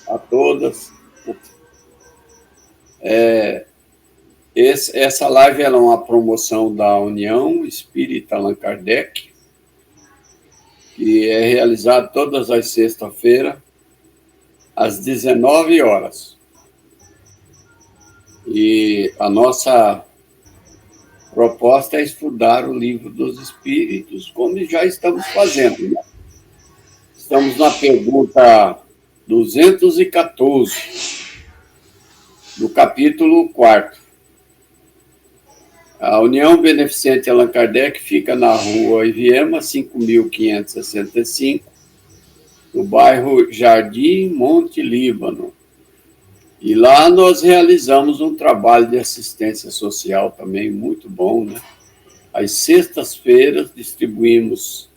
a todas. Essa live é uma promoção da União Espírita Allan Kardec, que é realizada todas as sextas-feiras, às 19 horas. E a nossa proposta é estudar o Livro dos Espíritos, como já estamos fazendo, né? Estamos na pergunta 214, do capítulo 4. A União Beneficente Allan Kardec fica na rua Iviema, 5.565, no bairro Jardim Monte Líbano. E lá nós realizamos um trabalho de assistência social também muito bom, né? Às sextas-feiras distribuímos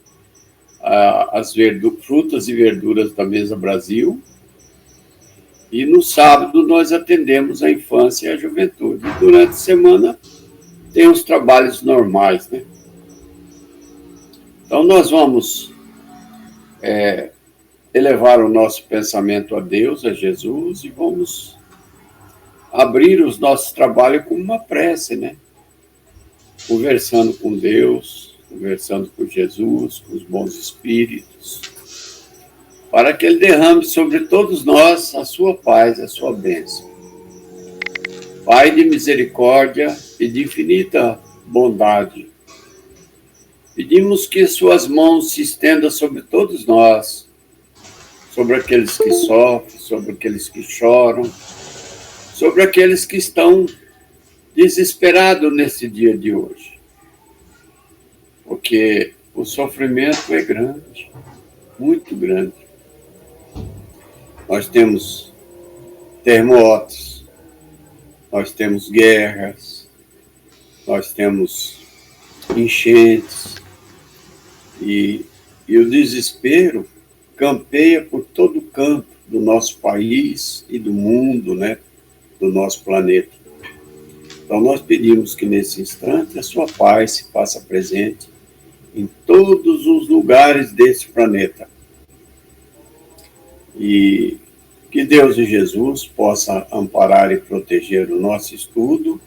as frutas e verduras da Mesa Brasil, e no sábado nós atendemos a infância e a juventude. E durante a semana tem os trabalhos normais, né? Então nós vamos elevar o nosso pensamento a Deus, a Jesus, e vamos abrir os nossos trabalhos com uma prece, né? Conversando com Deus, conversando com Jesus, com os bons espíritos, para que Ele derrame sobre todos nós a sua paz, a sua bênção. Pai de misericórdia e de infinita bondade, pedimos que suas mãos se estendam sobre todos nós, sobre aqueles que sofrem, sobre aqueles que choram, sobre aqueles que estão desesperados nesse dia de hoje. Porque o sofrimento é grande, muito grande. Nós temos terremotos, nós temos guerras, nós temos enchentes, e o desespero campeia por todo o campo do nosso país e do mundo, né, do nosso planeta. Então nós pedimos que nesse instante a sua paz se faça presente em todos os lugares desse planeta. E que Deus e Jesus possa amparar e proteger o nosso estudo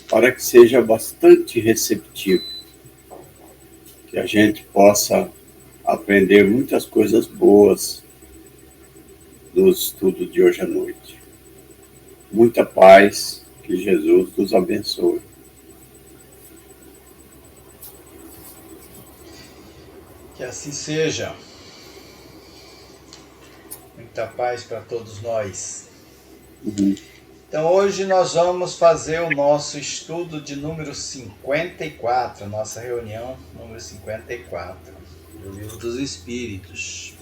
para que seja bastante receptivo, que a gente possa aprender muitas coisas boas no estudo de hoje à noite. Muita paz, que Jesus nos abençoe. Que assim seja. Muita paz para todos nós. Então hoje nós vamos fazer o nosso estudo de número 54, nossa reunião número 54, do Livro dos Espíritos.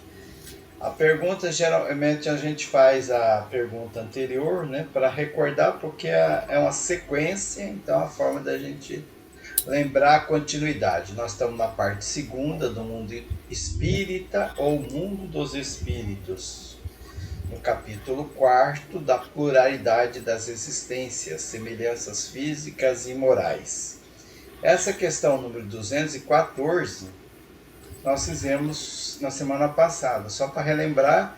A pergunta, geralmente a gente faz a pergunta anterior, né, para recordar, porque é uma sequência, então é a forma da gente lembrar a continuidade. Nós estamos na parte segunda do mundo espírita, ou mundo dos espíritos, no capítulo 4 da pluralidade das existências, semelhanças físicas e morais. Essa questão número 214, nós fizemos na semana passada. Só para relembrar,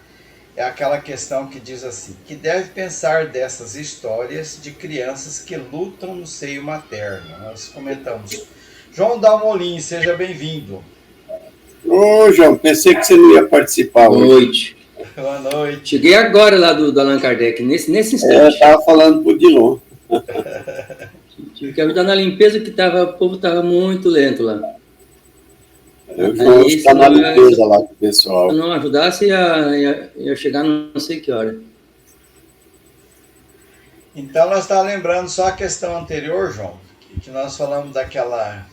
é aquela questão que diz assim: que deve pensar dessas histórias de crianças que lutam no seio materno. Nós comentamos. João Dalmolin, seja bem-vindo. Ô, João, pensei que você não ia participar hoje. Boa noite. Boa noite. Cheguei agora lá do Allan Kardec, nesse instante. Eu estava falando pro Dilon. Tive que ajudar na limpeza, que o povo estava muito lento lá. Eu vou estar na limpeza lá com o pessoal. Se eu não ajudasse, ia chegar não sei que hora. Então, nós estávamos lembrando só a questão anterior, João, que nós falamos daquela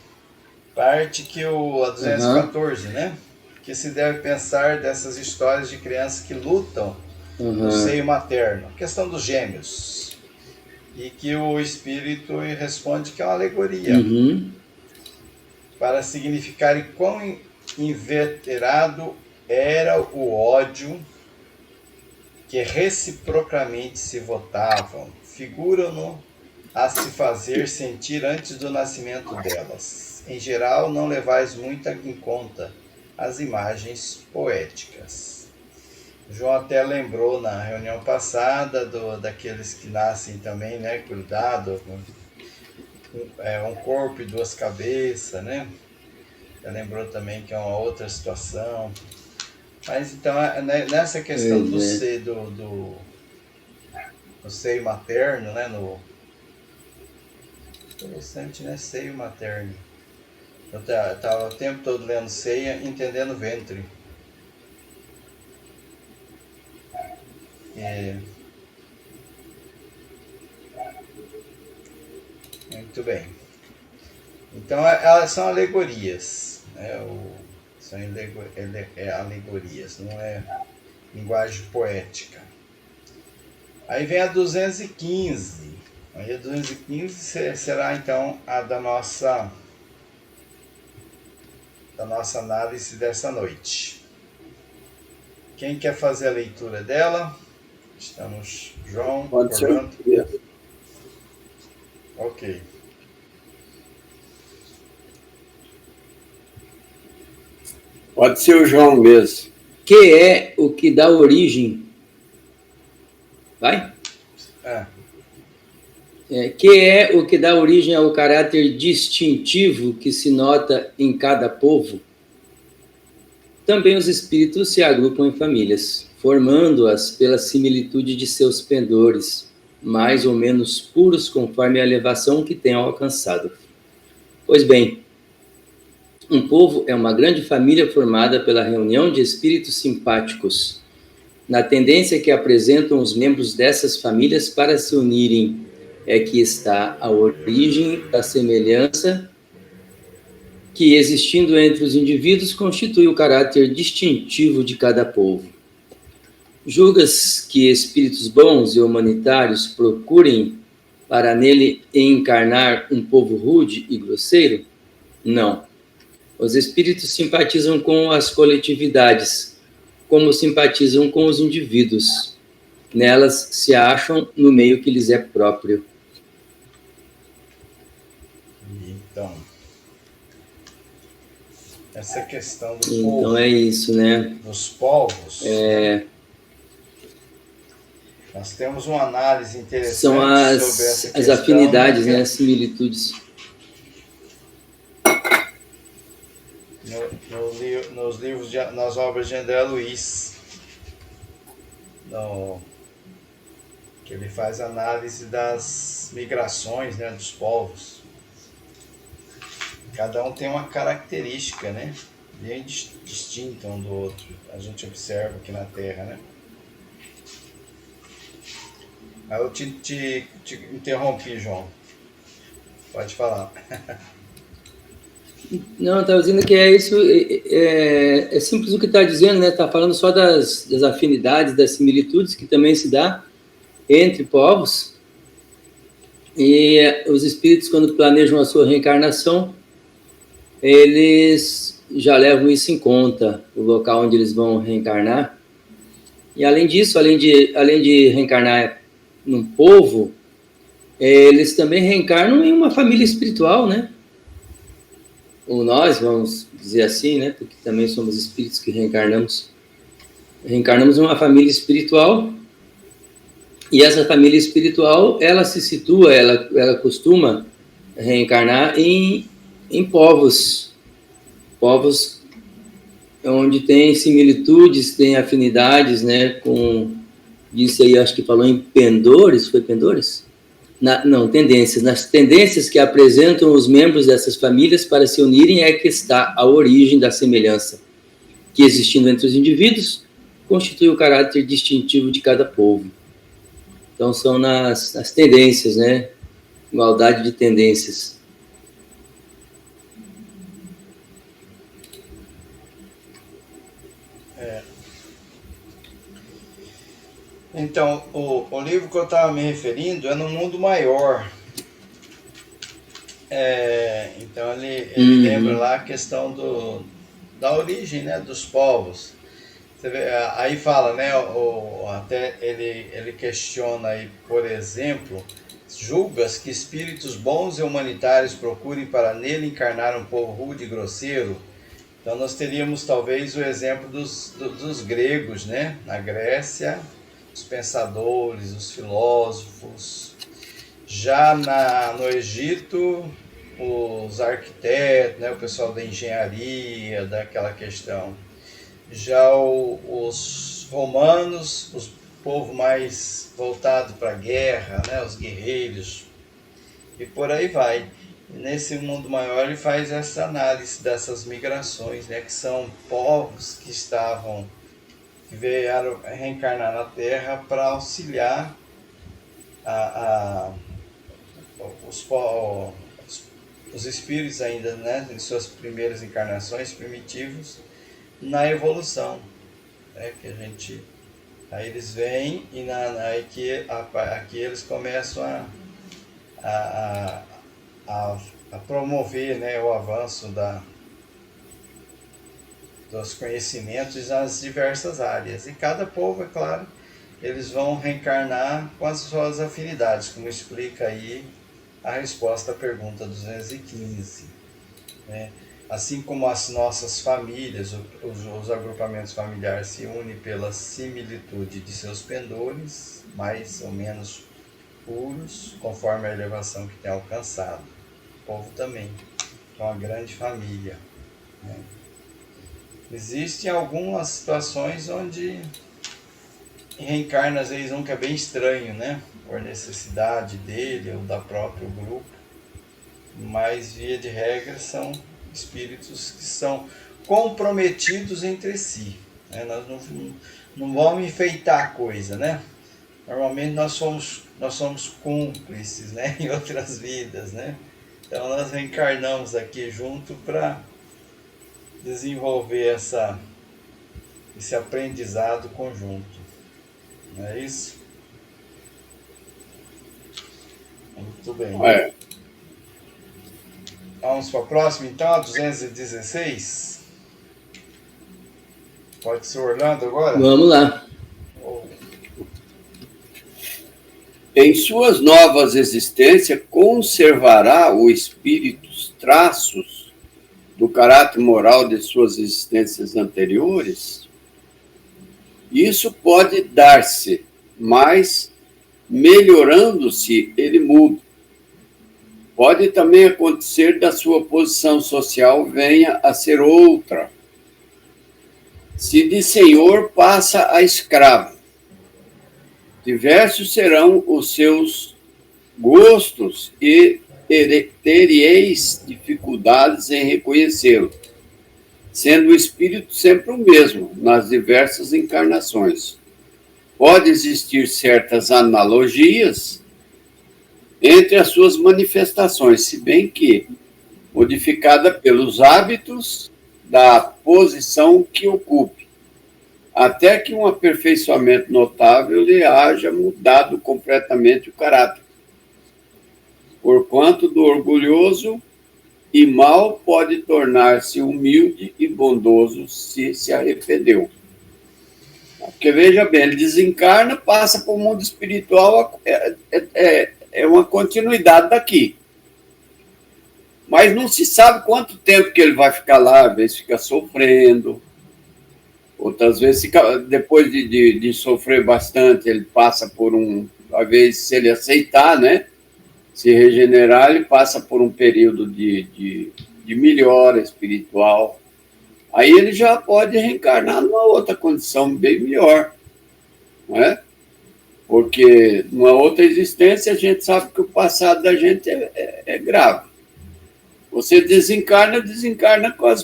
parte que a 214, né? Que se deve pensar dessas histórias de crianças que lutam no seio materno. A questão dos gêmeos. E que o Espírito responde que é uma alegoria. Para significar quão inveterado era o ódio que reciprocamente se votavam, figuram-no a se fazer sentir antes do nascimento delas. Em geral, não levais muito em conta as imagens poéticas. O João até lembrou na reunião passada daqueles que nascem também, né, cuidado, um corpo e duas cabeças, né? Já lembrou também que é uma outra situação. Mas então, nessa questão do seio materno, né? Interessante, né? Seio materno. Eu estava o tempo todo lendo ceia, entendendo ventre. Muito bem. Então, elas são alegorias, né? São alegorias, não é linguagem poética. Aí vem a 215. Aí a 215 será então a da nossa análise dessa noite. Quem quer fazer a leitura dela? Estamos, João, Pode Orlando. ser. Ok. Pode ser o João mesmo. Que é o que dá origem. Vai? Que é o que dá origem ao caráter distintivo que se nota em cada povo. Também os espíritos se agrupam em famílias, formando-as pela similitude de seus pendores, mais ou menos puros conforme a elevação que tenham alcançado. Pois bem, um povo é uma grande família formada pela reunião de espíritos simpáticos, na tendência que apresentam os membros dessas famílias para se unirem, é que está a origem da semelhança que, existindo entre os indivíduos, constitui o caráter distintivo de cada povo. Julgas que espíritos bons e humanitários procurem para nele encarnar um povo rude e grosseiro? Não. Os espíritos simpatizam com as coletividades, como simpatizam com os indivíduos. Nelas se acham no meio que lhes é próprio. Então, essa questão do então povo, é isso, né? Dos povos, né? Nós temos uma análise interessante são sobre essa questão, as afinidades, né? As similitudes. Nos livros, nas obras de André Luiz, que ele faz análise das migrações, né, dos povos. Cada um tem uma característica, né, bem distinta um do outro. A gente observa aqui na Terra, né? Aí eu te interrompi, João. Pode falar. Não, estava dizendo que é isso, é simples o que está dizendo, né? Está falando só das afinidades, das similitudes que também se dá entre povos. E os espíritos, quando planejam a sua reencarnação, eles já levam isso em conta, o local onde eles vão reencarnar. E além disso, além de reencarnar num povo, eles também reencarnam em uma família espiritual, né? Ou nós, vamos dizer assim, né? Porque também somos espíritos que reencarnamos. Reencarnamos em uma família espiritual. E essa família espiritual, ela se situa, ela costuma reencarnar em povos. Povos onde tem similitudes, tem afinidades, né? Com isso aí, acho que falou em pendores, foi pendores? Não, tendências. Nas tendências que apresentam os membros dessas famílias para se unirem é que está a origem da semelhança, que existindo entre os indivíduos, constitui o caráter distintivo de cada povo. Então, são nas tendências, né? Igualdade de tendências. Então, o livro que eu estava me referindo é No Mundo Maior. Então, ele lembra lá a questão da origem, né, dos povos. Você vê, aí fala, né, até ele questiona aí, por exemplo, julgas que espíritos bons e humanitários procurem para nele encarnar um povo rude e grosseiro? Então, nós teríamos talvez o exemplo dos gregos, né? Na Grécia, os pensadores, os filósofos. Já no Egito, os arquitetos, né? O pessoal da engenharia, daquela questão. Já os romanos, o povo mais voltado para a guerra, né? Os guerreiros, e por aí vai. Nesse mundo maior ele faz essa análise dessas migrações, né, que são povos que vieram reencarnar na Terra para auxiliar os espíritos ainda, né, em suas primeiras encarnações primitivos, na evolução, né, que a gente, aí eles vêm e aqui eles começam a promover, né, o avanço dos conhecimentos nas diversas áreas. E cada povo, é claro, eles vão reencarnar com as suas afinidades, como explica aí a resposta à pergunta 215. Né? Assim como as nossas famílias, os agrupamentos familiares se unem pela similitude de seus pendores, mais ou menos puros, conforme a elevação que tem alcançado. O povo também é uma grande família. Né? Existem algumas situações onde reencarna, às vezes, um que é bem estranho, né? Por necessidade dele ou da próprio grupo, mas, via de regra, são espíritos que são comprometidos entre si. Né? Nós não vamos enfeitar a coisa, né? Normalmente nós somos cúmplices, né? Em outras vidas, né? Então nós reencarnamos aqui junto para desenvolver esse aprendizado conjunto. Não é isso? Muito bem. É. Vamos para a próxima, então, a 216. Pode ser Orlando agora? Vamos lá. Em suas novas existências, conservará o espírito os traços do caráter moral de suas existências anteriores? Isso pode dar-se, mas melhorando-se, ele muda. Pode também acontecer da sua posição social venha a ser outra. Se de senhor passa a escravo, diversos serão os seus gostos e tereis dificuldades em reconhecê-lo, sendo o espírito sempre o mesmo nas diversas encarnações. Pode existir certas analogias entre as suas manifestações, se bem que modificada pelos hábitos da posição que ocupe, até que um aperfeiçoamento notável lhe haja mudado completamente o caráter. Porquanto do orgulhoso e mal pode tornar-se humilde e bondoso se arrependeu. Porque, veja bem, ele desencarna, passa para o mundo espiritual, é uma continuidade daqui. Mas não se sabe quanto tempo que ele vai ficar lá, às vezes fica sofrendo, outras vezes, depois de sofrer bastante, ele passa por às vezes, se ele aceitar, né, se regenerar, ele passa por um período de melhora espiritual. Aí ele já pode reencarnar numa outra condição bem melhor, não é? Porque numa outra existência a gente sabe que o passado da gente é grave. Você desencarna com os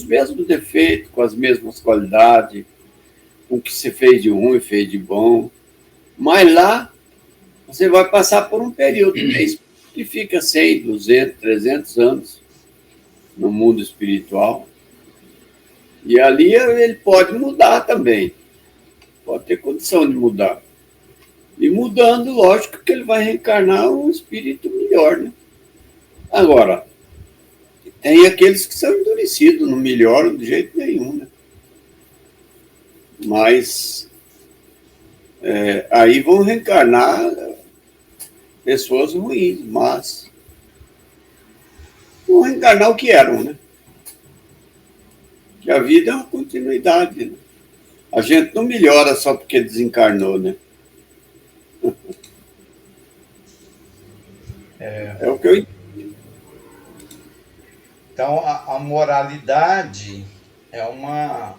mesmos defeitos, com as mesmas qualidades, com o que você fez de ruim, fez de bom. Mas lá você vai passar por um período que fica 100, 200, 300 anos no mundo espiritual. E ali ele pode mudar também. Pode ter condição de mudar. E mudando, lógico que ele vai reencarnar um espírito melhor, né? Agora, tem aqueles que são endurecidos, não melhoram de jeito nenhum, né? Mas aí vão reencarnar pessoas ruins, mas vão reencarnar o que eram, né? Que a vida é uma continuidade, né? A gente não melhora só porque desencarnou, né? É o que eu entendo. Então, a moralidade é uma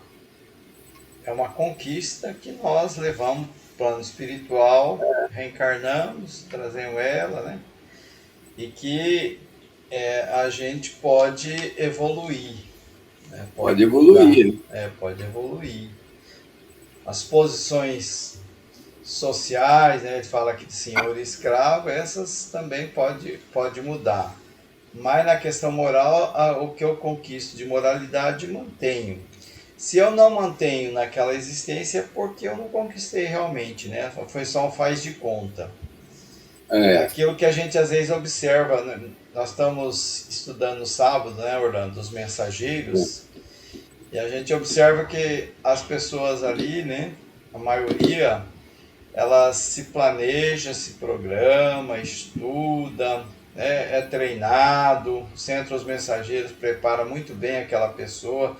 conquista que nós levamos para o plano espiritual, reencarnamos, trazemos ela, né? E que a gente pode evoluir. Né? Pode evoluir. Pode evoluir. As posições sociais, né? Ele fala aqui de senhor e escravo, essas também pode mudar. Mas na questão moral, o que eu conquisto de moralidade, mantenho. Se eu não mantenho naquela existência, é porque eu não conquistei realmente, né? Foi só um faz de conta. Aquilo que a gente às vezes observa, né? Nós estamos estudando no sábado, né, Orlando, os mensageiros, e a gente observa que as pessoas ali, né, a maioria, elas se planeja, se programa, estuda, é treinado, o Centro Os Mensageiros prepara muito bem aquela pessoa,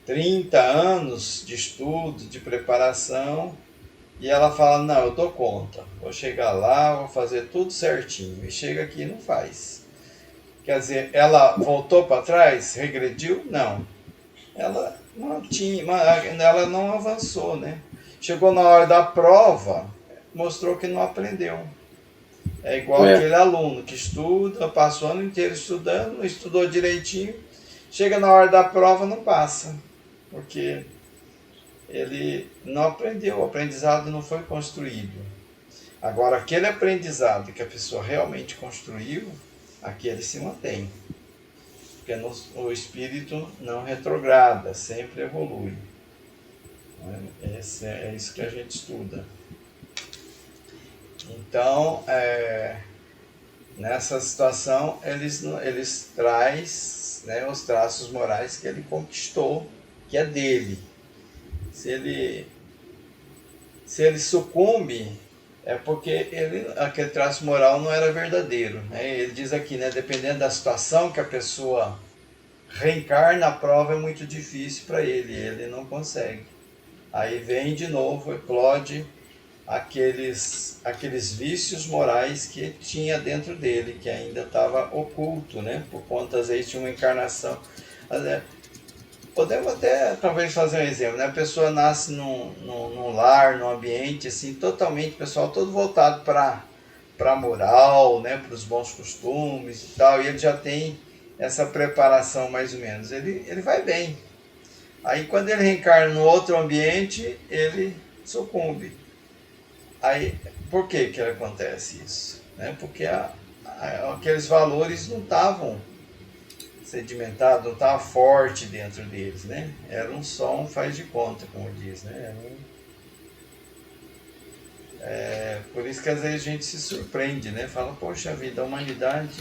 30 anos de estudo, de preparação, e ela fala, não, eu dou conta, vou chegar lá, vou fazer tudo certinho, e chega aqui e não faz. Quer dizer, ela voltou para trás, regrediu? Não. Ela não avançou, né? Chegou na hora da prova, mostrou que não aprendeu. É igual aquele aluno que estuda, passa o ano inteiro estudando, não estudou direitinho, chega na hora da prova, não passa, porque ele não aprendeu, o aprendizado não foi construído. Agora, aquele aprendizado que a pessoa realmente construiu, aquele se mantém. Porque o espírito não retrograda, sempre evolui. É isso que a gente estuda. Então, nessa situação, eles traz, né, os traços morais que ele conquistou, que é dele. Se ele sucumbe, é porque aquele traço moral não era verdadeiro. Né? Ele diz aqui, né, dependendo da situação que a pessoa reencarna, a prova é muito difícil para ele não consegue. Aí vem de novo, eclode aqueles vícios morais que tinha dentro dele, que ainda estava oculto, né? Por conta, às vezes, de uma encarnação. Podemos até, talvez, fazer um exemplo, né? A pessoa nasce num lar, num ambiente, assim, totalmente, pessoal, todo voltado para a moral, né? Para os bons costumes e tal, e ele já tem essa preparação, mais ou menos. Ele vai bem. Aí, quando ele reencarna no outro ambiente, ele sucumbe. Aí, por que acontece isso? Né? Porque aqueles valores não estavam sedimentados, não estavam fortes dentro deles, né? Era só um faz de conta, como diz, né? Por isso que às vezes a gente se surpreende, né? Fala, poxa vida, a humanidade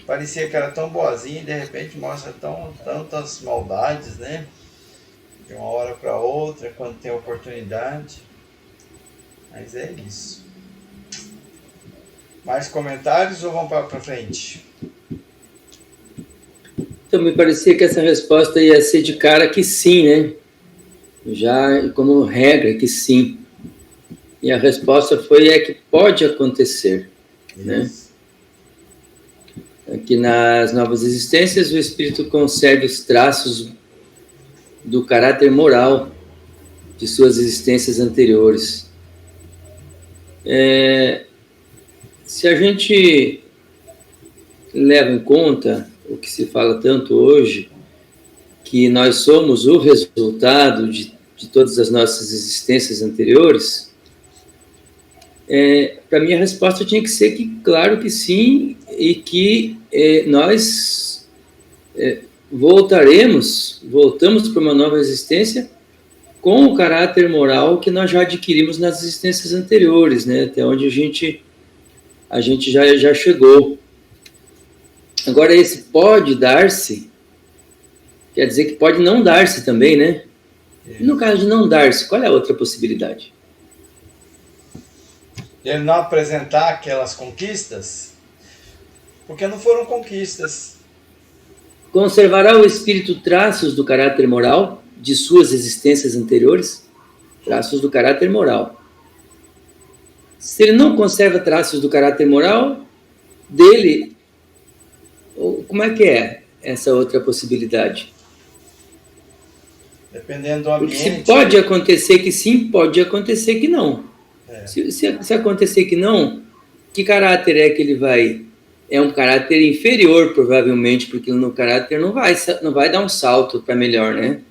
parecia que era tão boazinha e de repente mostra tantas maldades, né? De uma hora para outra, quando tem oportunidade. Mas é isso. Mais comentários ou vamos para frente? Então, me parecia que essa resposta ia ser de cara que sim, né? Já como regra que sim. E a resposta foi que pode acontecer, né? Aqui nas novas existências, o espírito conserva os traços do caráter moral de suas existências anteriores. Se a gente leva em conta o que se fala tanto hoje, que nós somos o resultado de todas as nossas existências anteriores, para mim a resposta tinha que ser que, claro que sim, e que nós voltamos para uma nova existência com o caráter moral que nós já adquirimos nas existências anteriores, né? Até onde a gente já chegou. Agora, esse pode dar-se, quer dizer que pode não dar-se também, né? E no caso de não dar-se, qual é a outra possibilidade? Ele não apresentar aquelas conquistas, porque não foram conquistas. Conservará o espírito traços do caráter moral? de suas existências anteriores, traços do caráter moral. Se ele não conserva traços do caráter moral dele, como é que é essa outra possibilidade? Dependendo do ambiente. Porque se pode acontecer que sim, pode acontecer que não. Se acontecer que não, que caráter é que ele vai? É um caráter inferior, provavelmente, porque no caráter não vai dar um salto para melhor, né?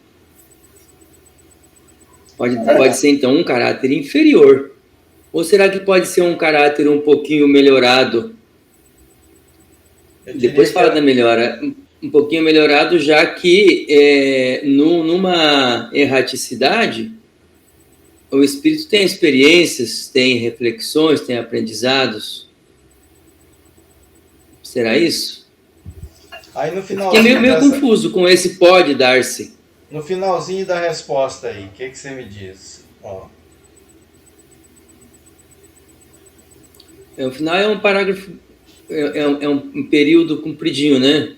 Pode ser, então, um caráter inferior. Ou será que pode ser um caráter um pouquinho melhorado? Depois fala da melhora. Um pouquinho melhorado, já que numa erraticidade, o espírito tem experiências, tem reflexões, tem aprendizados. Será isso? Aí no final. Fiquei meio confuso com esse pode dar-se. No finalzinho da resposta aí, o que você me diz? Ó. O final é um parágrafo, é um período compridinho, né?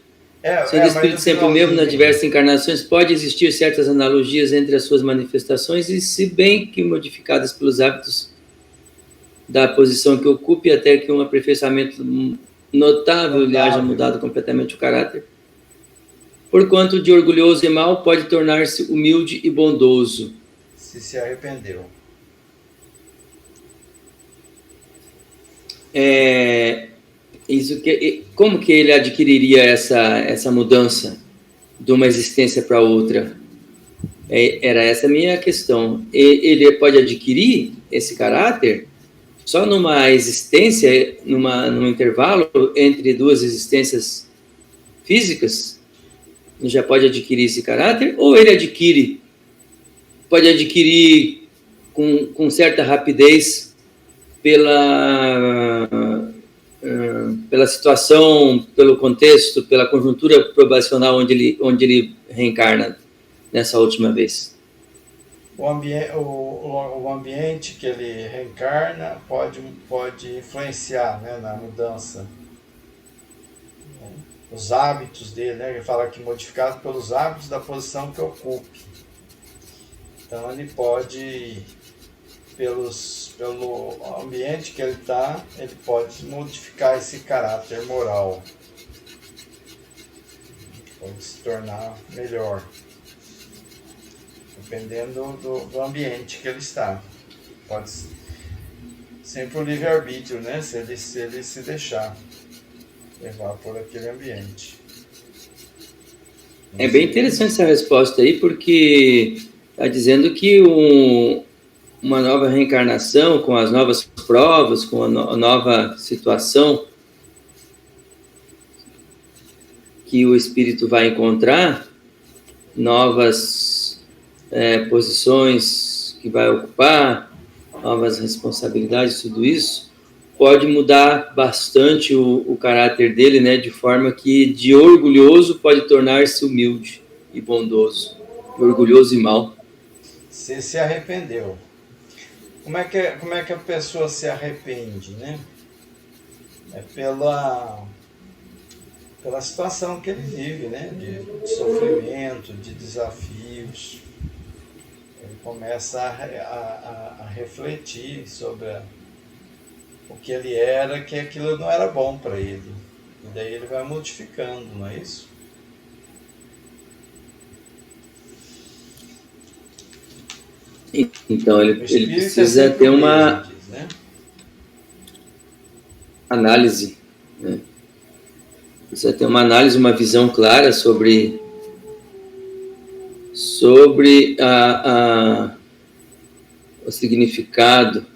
Sendo o espírito sempre o mesmo nas diversas encarnações, pode existir certas analogias entre as suas manifestações e, se bem que modificadas pelos hábitos da posição que ocupe, até que um aperfeiçoamento notável lhe haja mudado completamente o caráter. Porquanto de orgulhoso e mau pode tornar-se humilde e bondoso. Se arrependeu. Como que ele adquiriria essa mudança de uma existência para outra? Era essa a minha questão. Ele pode adquirir esse caráter só numa existência, num intervalo entre duas existências físicas? Ele já pode adquirir esse caráter? Ou ele pode adquirir com certa rapidez pela situação, pelo contexto, pela conjuntura probacional onde ele reencarna nessa última vez? O ambiente que ele reencarna pode influenciar, né, na mudança. Os hábitos dele, né? Ele fala que modificado pelos hábitos da posição que ocupe. Então ele pode, pelo ambiente que ele está, ele pode modificar esse caráter moral. Pode se tornar melhor. Dependendo do ambiente que ele está. Pode sempre o livre-arbítrio, né? Se ele se deixar levar por aquele ambiente. É bem interessante essa resposta aí, porque está dizendo que uma nova reencarnação, com as novas provas, com a nova situação que o espírito vai encontrar, novas posições que vai ocupar, novas responsabilidades, tudo isso, pode mudar bastante o caráter dele, né, de forma que de orgulhoso pode tornar-se humilde e bondoso, orgulhoso e mau. Você se arrependeu. Como é que a pessoa se arrepende, né? É pela situação que ele vive, né? De sofrimento, de desafios. Ele começa a refletir sobre o que ele era, que aquilo não era bom para ele. E daí ele vai modificando, não é isso? Então ele precisa ter uma análise, né? Precisa ter uma análise, uma visão clara sobre o significado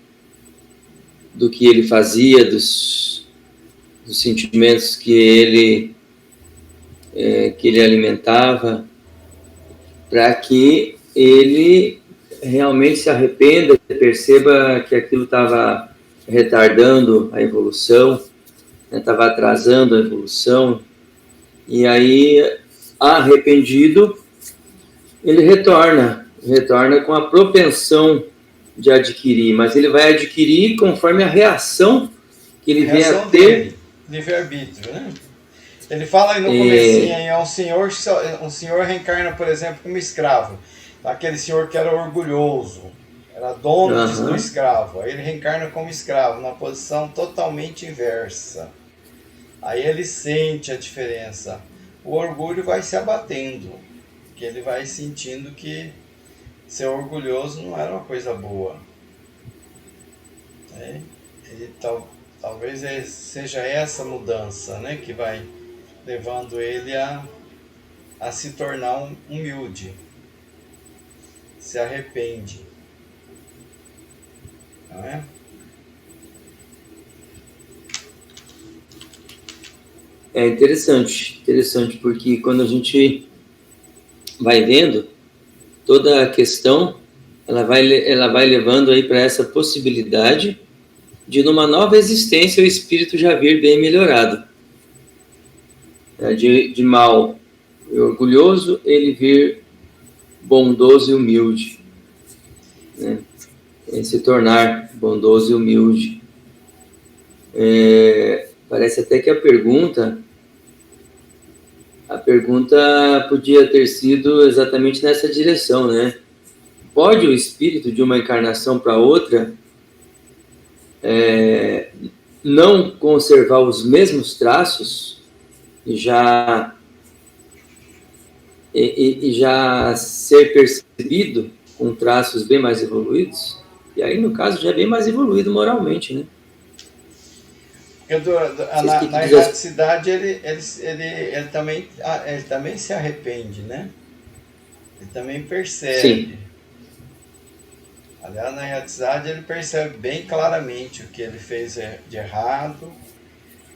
do que ele fazia, dos sentimentos que ele alimentava, para que ele realmente se arrependa, perceba que aquilo estava retardando a evolução, estava atrasando a evolução, e aí, arrependido, ele retorna com a propensão de adquirir, mas ele vai adquirir conforme a reação que ele vem a ter. Livre-arbítrio, né? Ele fala aí no comecinho, aí, um senhor reencarna, por exemplo, como escravo. Aquele senhor que era orgulhoso, era dono do escravo. Aí ele reencarna como escravo, numa posição totalmente inversa. Aí ele sente a diferença. O orgulho vai se abatendo, que ele vai sentindo que ser orgulhoso não era uma coisa boa. Talvez seja essa mudança, né, que vai levando ele a se tornar humilde. Se arrepende. Não é? É interessante, porque quando a gente vai vendo toda a questão, ela vai levando aí para essa possibilidade de numa nova existência o espírito já vir bem melhorado. De mal e orgulhoso, ele vir bondoso e humilde, né? Se tornar bondoso e humilde. Parece até que a pergunta podia ter sido exatamente nessa direção, né? Pode o espírito de uma encarnação para outra não conservar os mesmos traços e já ser percebido com traços bem mais evoluídos? E aí, no caso, já é bem mais evoluído moralmente, né? Na erraticidade, ele também se arrepende, né? Ele também percebe. Sim. Aliás, na erraticidade, ele percebe bem claramente o que ele fez de errado,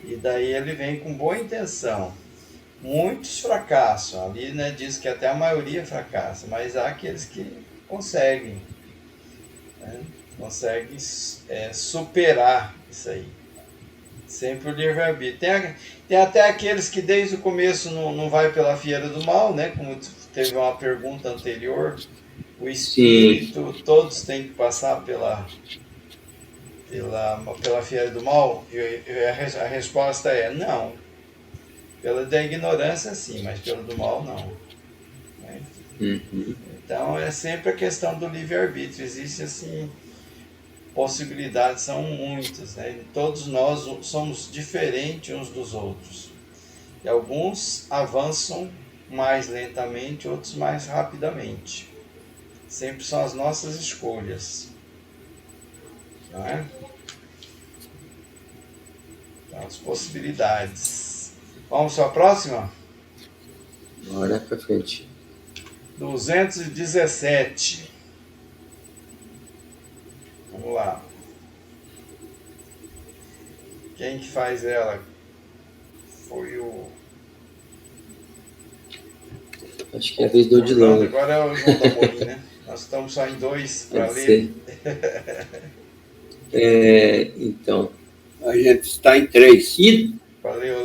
e daí ele vem com boa intenção. Muitos fracassam, ali, né, diz que até a maioria fracassa, mas há aqueles que conseguem, né? Conseguem superar isso aí. Sempre o livre-arbítrio. Tem até aqueles que desde o começo não vai pela fieira do mal, né? Como teve uma pergunta anterior, o espírito, sim, todos têm que passar pela fieira do mal? E a resposta é não. Pela da ignorância, sim, mas pelo do mal, não. Né? Uhum. Então, é sempre a questão do livre-arbítrio. Existe, assim, possibilidades, são muitas, né? Todos nós somos diferentes uns dos outros. E alguns avançam mais lentamente, outros mais rapidamente. Sempre são as nossas escolhas. Não é? Então, as possibilidades. Vamos para a próxima? Bora para frente. 217. Vamos lá. Quem que faz ela? Foi o... Acho que é a vez do Odilon. Agora é o João da Morim, né? Nós estamos só em 2 para ler. Então. A gente está em 3.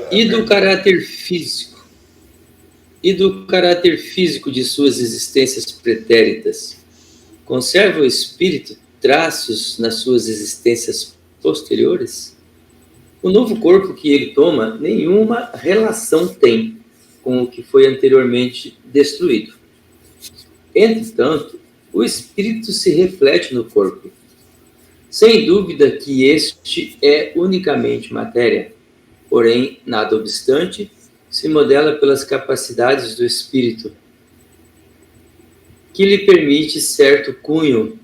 E do caráter físico? E do caráter físico de suas existências pretéritas? Conserva o espírito traços nas suas existências posteriores? O novo corpo que ele toma nenhuma relação tem com o que foi anteriormente destruído. Entretanto, o espírito se reflete no corpo. Sem dúvida que este é unicamente matéria, porém, nada obstante, se modela pelas capacidades do espírito, que lhe permite certo cunho,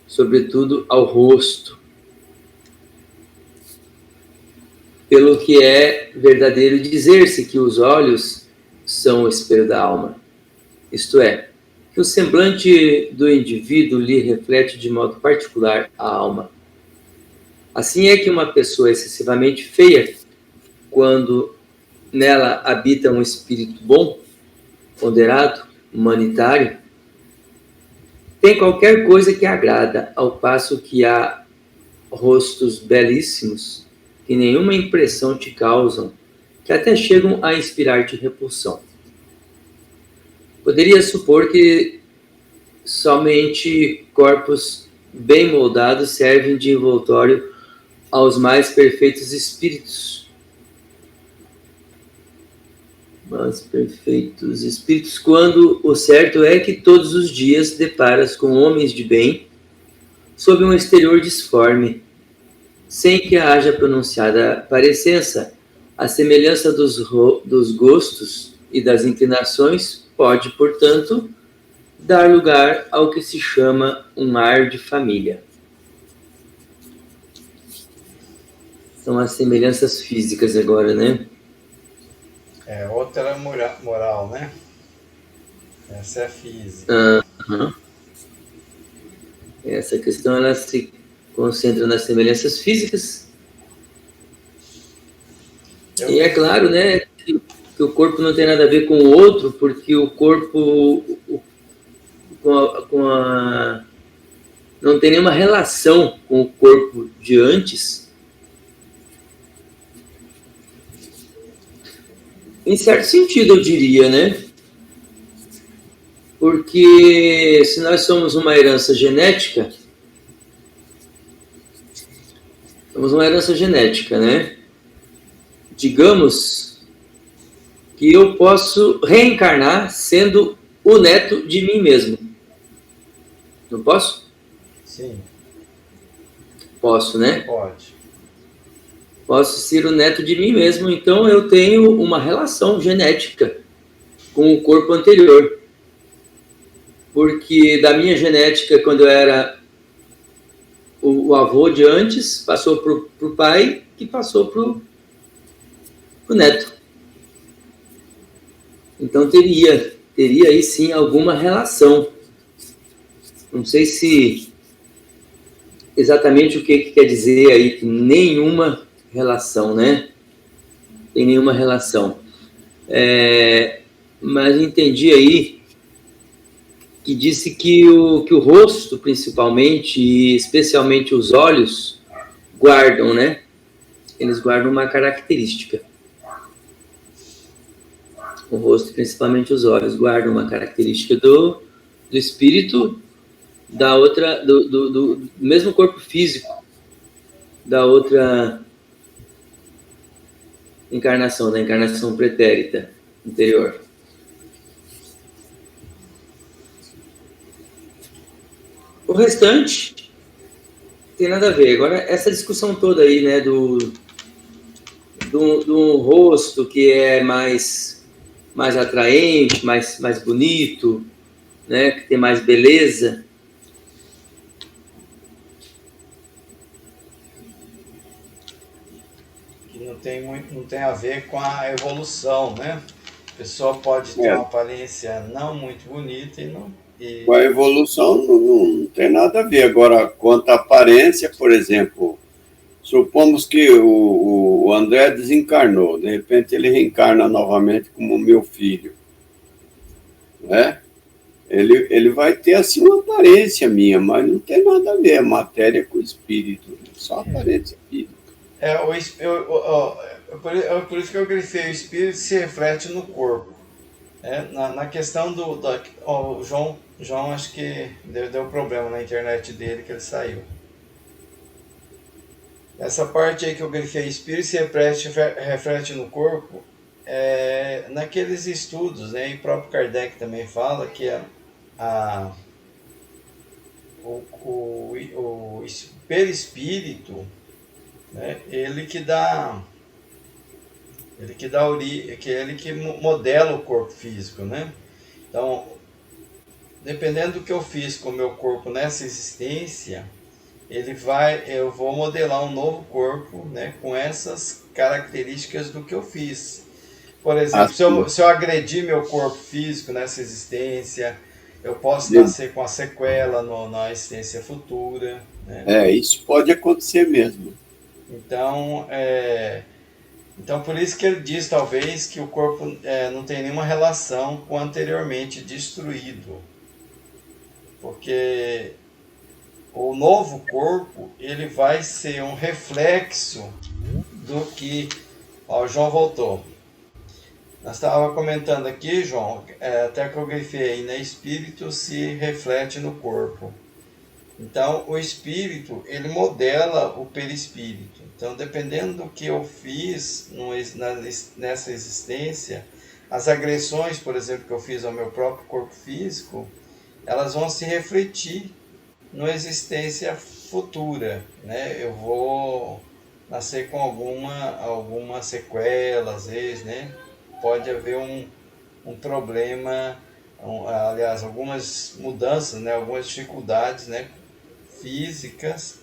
sobretudo ao rosto, pelo que é verdadeiro dizer-se que os olhos são o espelho da alma. Isto é, que o semblante do indivíduo lhe reflete de modo particular a alma. Assim é que uma pessoa excessivamente feia, quando nela habita um espírito bom, ponderado, humanitário, tem qualquer coisa que agrada, ao passo que há rostos belíssimos que nenhuma impressão te causam, que até chegam a inspirar-te repulsão. Poderia supor que somente corpos bem moldados servem de envoltório aos mais perfeitos espíritos. Mas perfeitos espíritos, quando o certo é que todos os dias deparas com homens de bem, sob um exterior disforme, sem que haja pronunciada parecença, a semelhança dos gostos e das inclinações pode, portanto, dar lugar ao que se chama um ar de família. São as semelhanças físicas agora, né? Outra moral, né? Essa é a física. Essa questão ela se concentra nas semelhanças físicas. E é claro, né, que o corpo não tem nada a ver com o outro, porque o corpo não tem nenhuma relação com o corpo de antes. Em certo sentido, eu diria, né? Porque se nós somos uma herança genética, né? Digamos que eu posso reencarnar sendo o neto de mim mesmo. Não posso? Sim. Posso, né? Pode. Posso ser o neto de mim mesmo, então eu tenho uma relação genética com o corpo anterior. Porque da minha genética, quando eu era o avô de antes, passou para o pai, que passou para o neto. Então teria aí sim alguma relação. Não sei se exatamente o que quer dizer aí, que nenhuma relação, né? Tem nenhuma relação. Mas entendi aí que disse que o rosto, principalmente, e especialmente os olhos, guardam, né? Eles guardam uma característica. O rosto, principalmente os olhos, guardam uma característica do espírito da outra, do mesmo corpo físico da outra encarnação, da encarnação pretérita anterior. O restante tem nada a ver. Agora, essa discussão toda aí, né, do rosto que é mais atraente, mais bonito, né, que tem mais beleza. Que não tem a ver com a evolução, né? A pessoa pode ter uma aparência não muito bonita e não... Com a evolução não tem nada a ver. Agora, quanto à aparência, por exemplo, supomos que o André desencarnou, de repente ele reencarna novamente como meu filho, né? Ele vai ter assim uma aparência minha, mas não tem nada a ver a matéria com o espírito, só aparência física. Por isso que eu grifei, o espírito se reflete no corpo. Na questão o João acho que deu problema na internet dele, que ele saiu. Essa parte aí que eu grifei, espírito se reflete no corpo, naqueles estudos, né, e o próprio Kardec também fala que o perispírito, né, ele que modela o corpo físico, né? Então, dependendo do que eu fiz com o meu corpo nessa existência, eu vou modelar um novo corpo, né, com essas características do que eu fiz. Por exemplo, se eu agredir meu corpo físico nessa existência, eu posso nascer com a sequela na existência futura, né? Isso pode acontecer mesmo. Então, por isso que ele diz, talvez, que o corpo não tem nenhuma relação com o anteriormente destruído. Porque o novo corpo, ele vai ser um reflexo do que... Ó, o João voltou. Nós estávamos comentando aqui, João, até que eu grifei, né? Espírito se reflete no corpo. Então, o espírito, ele modela o perispírito. Então, dependendo do que eu fiz nessa existência, as agressões, por exemplo, que eu fiz ao meu próprio corpo físico, elas vão se refletir numa existência futura, né? Eu vou nascer com alguma sequela, às vezes, né? Pode haver um problema, aliás, algumas mudanças, né? Algumas dificuldades, né? Físicas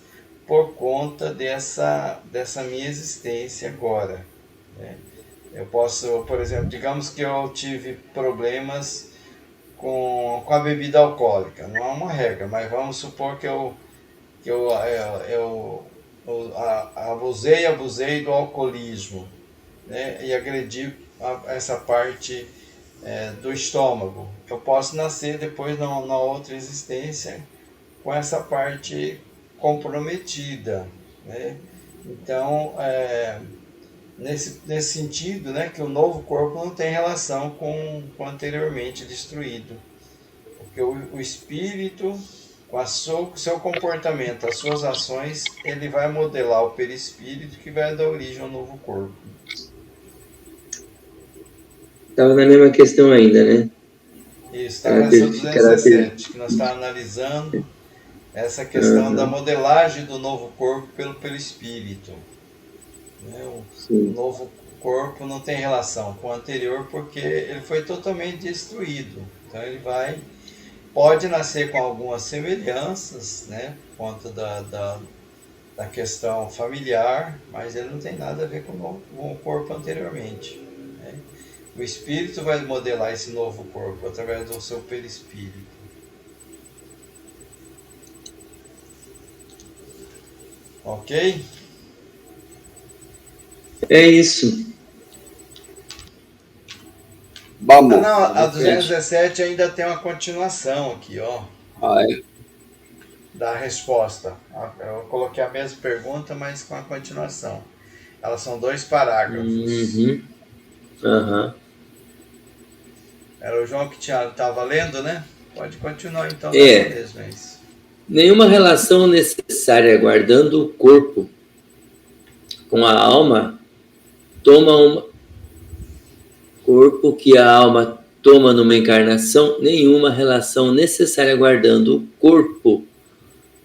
por conta dessa minha existência agora, né? Eu posso, por exemplo, digamos que eu tive problemas com a bebida alcoólica, não é uma regra, mas vamos supor que eu abusei do alcoolismo, né, e agredi essa parte do estômago. Eu posso nascer depois na outra existência com essa parte comprometida, né? Então, nesse sentido, né, que o novo corpo não tem relação com o anteriormente destruído, porque o espírito, com o seu comportamento, as suas ações, ele vai modelar o perispírito que vai dar origem ao novo corpo. Estava na mesma questão ainda, né? Isso, está na questão 217, que nós estamos analisando essa questão da modelagem do novo corpo pelo perispírito. O novo corpo não tem relação com o anterior porque ele foi totalmente destruído. Então ele pode nascer com algumas semelhanças, né, por conta da questão familiar, mas ele não tem nada a ver com o corpo anteriormente, né? O espírito vai modelar esse novo corpo através do seu perispírito. Ok? É isso. Vamos. A 217 ainda tem uma continuação aqui, ó. Da resposta. Eu coloquei a mesma pergunta, mas com a continuação. Elas são 2 parágrafos. Era o João que estava lendo, né? Pode continuar então. Mesmo, Nenhuma relação necessária guardando o corpo com a alma corpo que a alma toma numa encarnação, nenhuma relação necessária guardando o corpo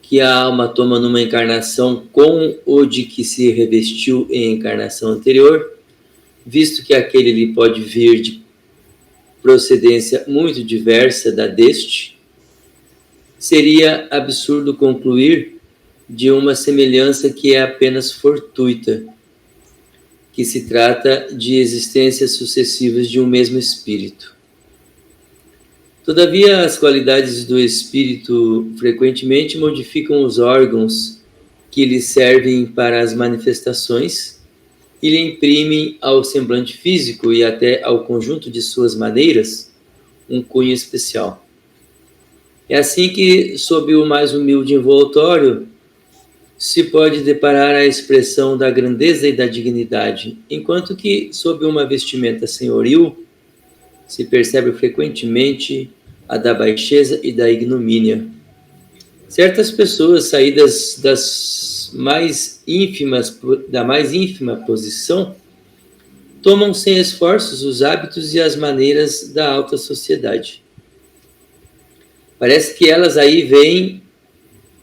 que a alma toma numa encarnação com o de que se revestiu em encarnação anterior, visto que aquele lhe pode vir de procedência muito diversa da deste, seria absurdo concluir de uma semelhança que é apenas fortuita, que se trata de existências sucessivas de um mesmo espírito. Todavia, as qualidades do espírito frequentemente modificam os órgãos que lhe servem para as manifestações e lhe imprimem ao semblante físico e até ao conjunto de suas maneiras um cunho especial. É assim que, sob o mais humilde envoltório, se pode deparar a expressão da grandeza e da dignidade, enquanto que, sob uma vestimenta senhoril, se percebe frequentemente a da baixeza e da ignomínia. Certas pessoas, saídas da mais ínfima posição, tomam sem esforços os hábitos e as maneiras da alta sociedade. Parece que elas aí vêm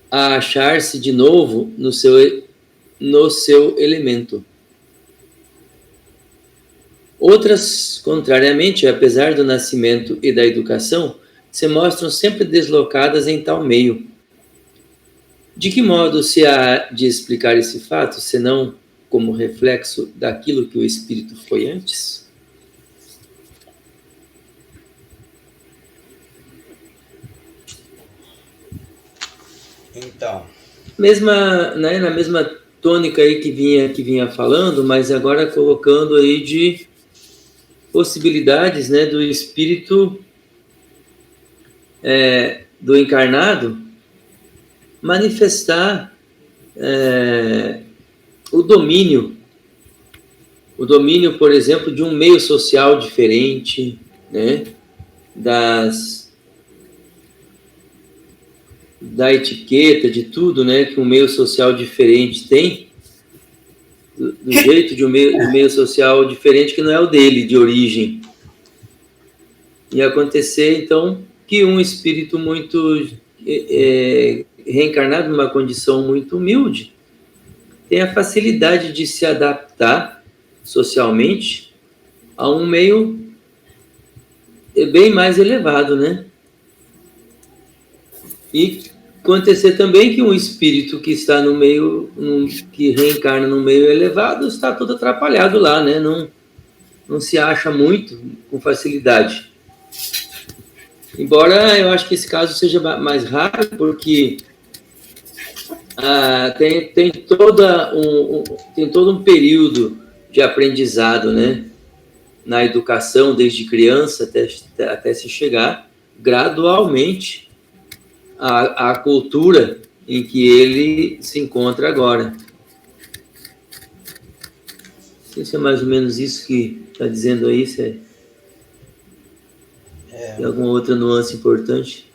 a achar-se de novo no seu elemento. Outras, contrariamente, apesar do nascimento e da educação, se mostram sempre deslocadas em tal meio. De que modo se há de explicar esse fato, senão como reflexo daquilo que o espírito foi antes? Então, na mesma tônica aí que vinha falando, mas agora colocando aí de possibilidades, né, do espírito do encarnado manifestar o domínio, por exemplo, de um meio social diferente, né, da etiqueta, de tudo, né, que um meio social diferente tem, do jeito de um meio social diferente que não é o dele, de origem. E acontecer, então, que um espírito muito reencarnado numa condição muito humilde tem a facilidade de se adaptar socialmente a um meio bem mais elevado, né? E acontecer também que um espírito que está no meio, que reencarna no meio elevado, está todo atrapalhado lá, né? Não se acha muito com facilidade. Embora eu acho que esse caso seja mais raro, porque tem todo um período de aprendizado, né? Na educação, desde criança até se chegar gradualmente à cultura em que ele se encontra agora. Não sei se é mais ou menos isso que está dizendo aí, se tem alguma outra nuance importante?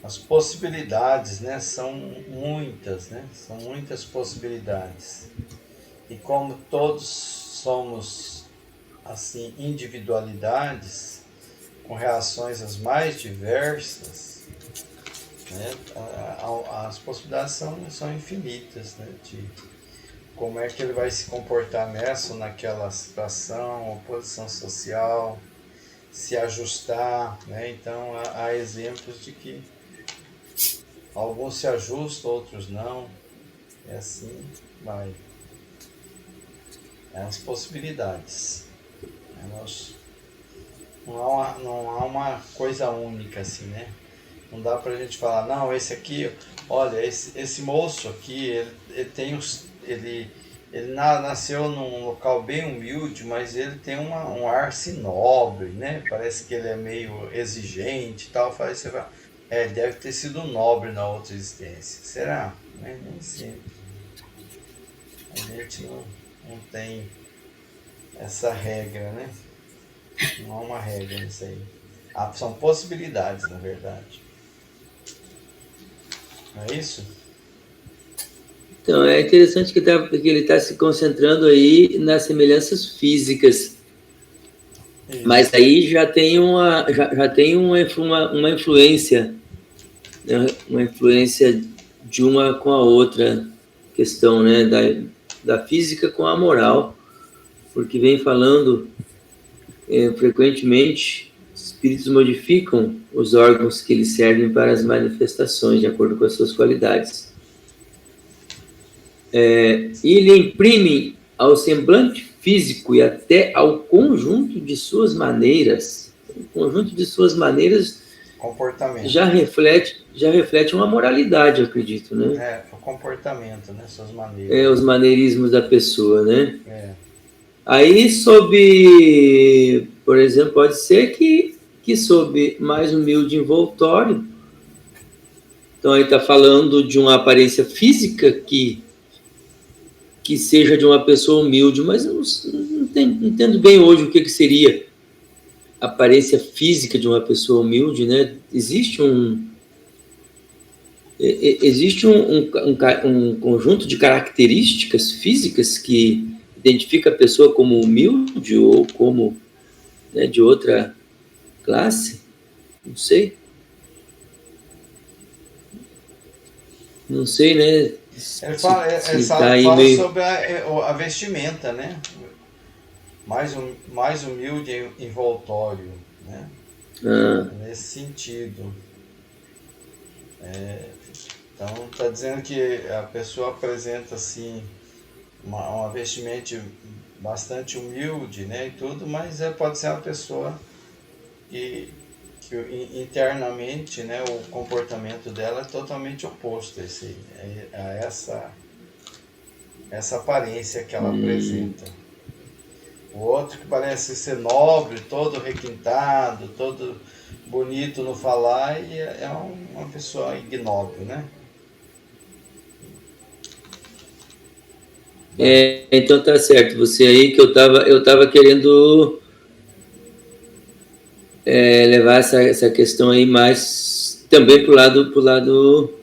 As possibilidades, né, são muitas, né? São muitas possibilidades. E como todos somos, assim, individualidades, com reações as mais diversas, né, as possibilidades são infinitas, né, de como é que ele vai se comportar nessa ou naquela situação, oposição social, se ajustar, né? Então há exemplos de que alguns se ajustam, outros não, e assim vai. As possibilidades. Não há uma coisa única assim, né? Não dá pra gente falar, não, esse aqui, olha, esse moço aqui, ele nasceu num local bem humilde, mas ele tem um ar assim nobre, né? Parece que ele é meio exigente e tal. Você vai, deve ter sido nobre na outra existência. Será? Nem sempre. A gente não tem essa regra, né? Não há uma regra nisso aí. São possibilidades, na verdade. Não é isso? Então, é interessante que ele está se concentrando aí nas semelhanças físicas. Isso. Mas aí já tem uma influência, né? Uma influência de uma com a outra questão, né? Da física com a moral, porque vem falando frequentemente, espíritos modificam os órgãos que lhes servem para as manifestações, de acordo com as suas qualidades. E lhe imprimem ao semblante físico e até ao conjunto de suas maneiras. O conjunto de suas maneiras comportamento. já reflete uma moralidade, eu acredito, né? O comportamento, né? Suas maneiras. Os maneirismos da pessoa, né? Aí, por exemplo, pode ser que sob mais humilde envoltório, então aí está falando de uma aparência física que seja de uma pessoa humilde, mas não entendo bem hoje o que seria a aparência física de uma pessoa humilde, né? Existe um conjunto de características físicas que identifica a pessoa como humilde ou como, né, de outra classe? Não sei. Não sei, né? Ele fala meio... sobre a vestimenta, né? Mais humilde envoltório, né? Nesse sentido. Então, está dizendo que a pessoa apresenta, assim, uma vestimenta bastante humilde, né? E tudo, mas pode ser uma pessoa que internamente, né, o comportamento dela é totalmente oposto a essa aparência que ela apresenta. O outro que parece ser nobre, todo requintado, todo bonito no falar, e é uma pessoa ignóbil, né? Então tá certo, você aí que eu tava querendo levar essa questão aí mais também pro lado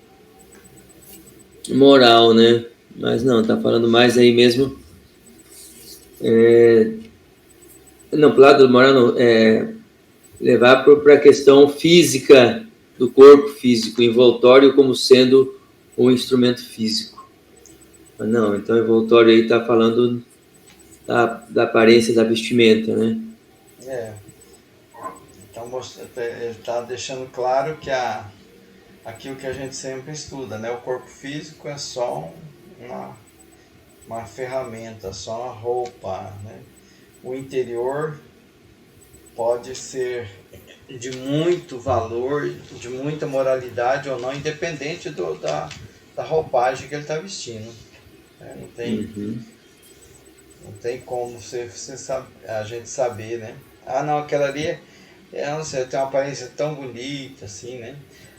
moral, né? Mas não, tá falando mais aí mesmo. Não, pro lado moral não. levar para a questão física do corpo físico, o envoltório como sendo um instrumento físico. Mas não, então o envoltório aí está falando da aparência da vestimenta, né? Então ele está deixando claro que aquilo que a gente sempre estuda, né? O corpo físico é só uma ferramenta, só uma roupa, né? O interior pode ser de muito valor, de muita moralidade ou não, independente da roupagem que ele está vestindo. Né? Não tem como a gente saber, né? Ah, não, aquela ali não sei, tem uma aparência tão bonita, assim, né?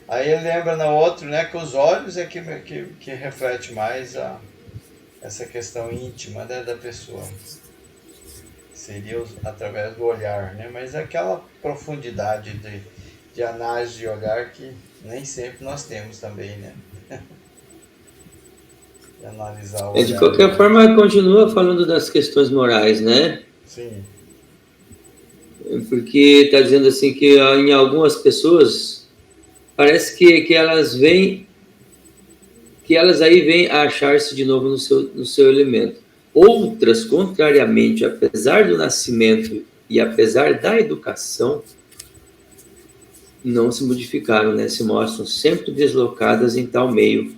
Aí ele lembra no outro, né, que os olhos é que reflete mais essa questão íntima, né, da pessoa. Seria através do olhar, né? Mas aquela profundidade de análise de olhar que nem sempre nós temos também, né? De analisar o olhar. De qualquer forma, continua falando das questões morais, né? Sim. Porque está dizendo assim que em algumas pessoas parece que elas vêm, que elas aí vêm a achar-se de novo no seu elemento. Outras, contrariamente, apesar do nascimento e apesar da educação, não se modificaram, né? Se mostram sempre deslocadas em tal meio.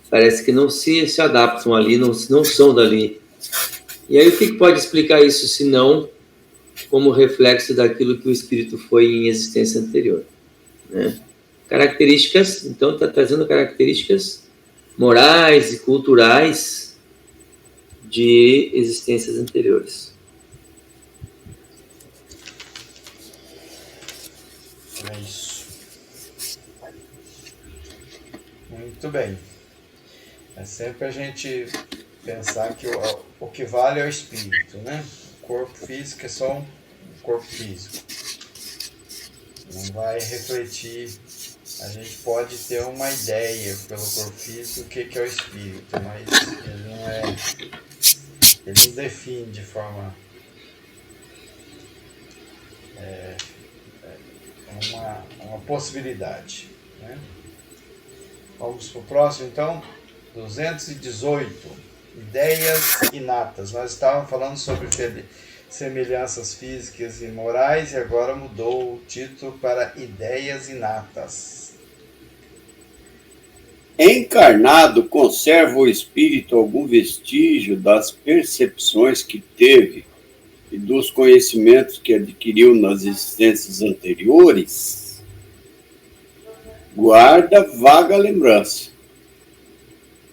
Parece que não se adaptam ali, não são dali. E aí o que pode explicar isso, se não como reflexo daquilo que o espírito foi em existência anterior, né? Características, então está trazendo características morais e culturais de existências anteriores. É isso. Muito bem. É sempre a gente pensar que o que vale é o espírito, né? O corpo físico é só um corpo físico. Não vai refletir. A gente pode ter uma ideia pelo corpo físico do que é o espírito, mas ele não é. Ele não define de forma. Uma possibilidade. Né? Vamos para o próximo, então. 218. Ideias inatas. Nós estávamos falando sobre semelhanças físicas e morais e agora mudou o título para ideias inatas. Encarnado, conserva o espírito algum vestígio das percepções que teve e dos conhecimentos que adquiriu nas existências anteriores? Guarda vaga lembrança,